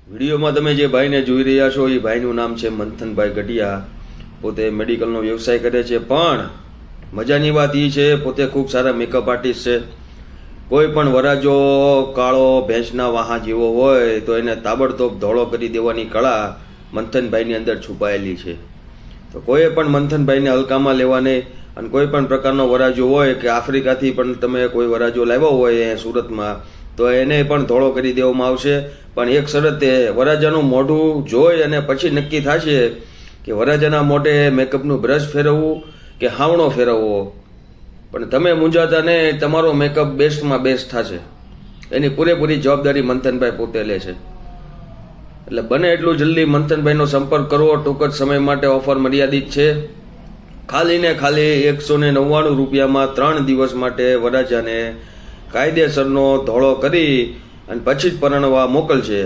વિડીયોમાં તમે જે ભાઈને જોઈ રહ્યા છો એ ભાઈનું નામ છે મંથનભાઈ ગઢિયા. પોતે મેડિકલનો વ્યવસાય કરે છે, પણ મજાની વાત એ છે પોતે ખૂબ સારા મેકઅપ આર્ટિસ્ટ છે. કોઈ પણ વરાજો કાળો ભેંસના વાહા જેવો હોય તો એને તાબડતોબ ધોળો કરી દેવાની કળા મંથનભાઈની અંદર છુપાયેલી છે. તો કોઈ પણ મંથનભાઈને હલકામાં લેવા નહીં. અને કોઈ પણ પ્રકારનો વરાજો હોય કે આફ્રિકાથી પણ તમે કોઈ વરાજો લાવ્યો હોય સુરતમાં તો એને પણ ધોળો કરી દેવામાં આવશે. પણ એક શરતે, વરાજાનું મોઢું જોઈ અને પછી નક્કી થશે કે વરાજાના મોઢે મેકઅપનું બ્રશ ફેરવવું કે હાવણો ફેરવવો. પણ તમે મૂંઝાતા ને તમારો મેકઅપ બેસ્ટમાં બેસ્ટ થશે. એની પૂરેપૂરી જવાબદારી મંથનભાઈ પોતે લે છે. એટલે બને એટલું જલ્દી મંથનભાઈનો સંપર્ક કરવો. ટૂંક જ સમય માટે ઓફર મર્યાદિત છે. ખાલી ને ખાલી 199 રૂપિયામાં 3 દિવસ માટે વરાજાને કાયદેસરનો ધોળો કરી અને પછી જ પરણવા મોકલશે.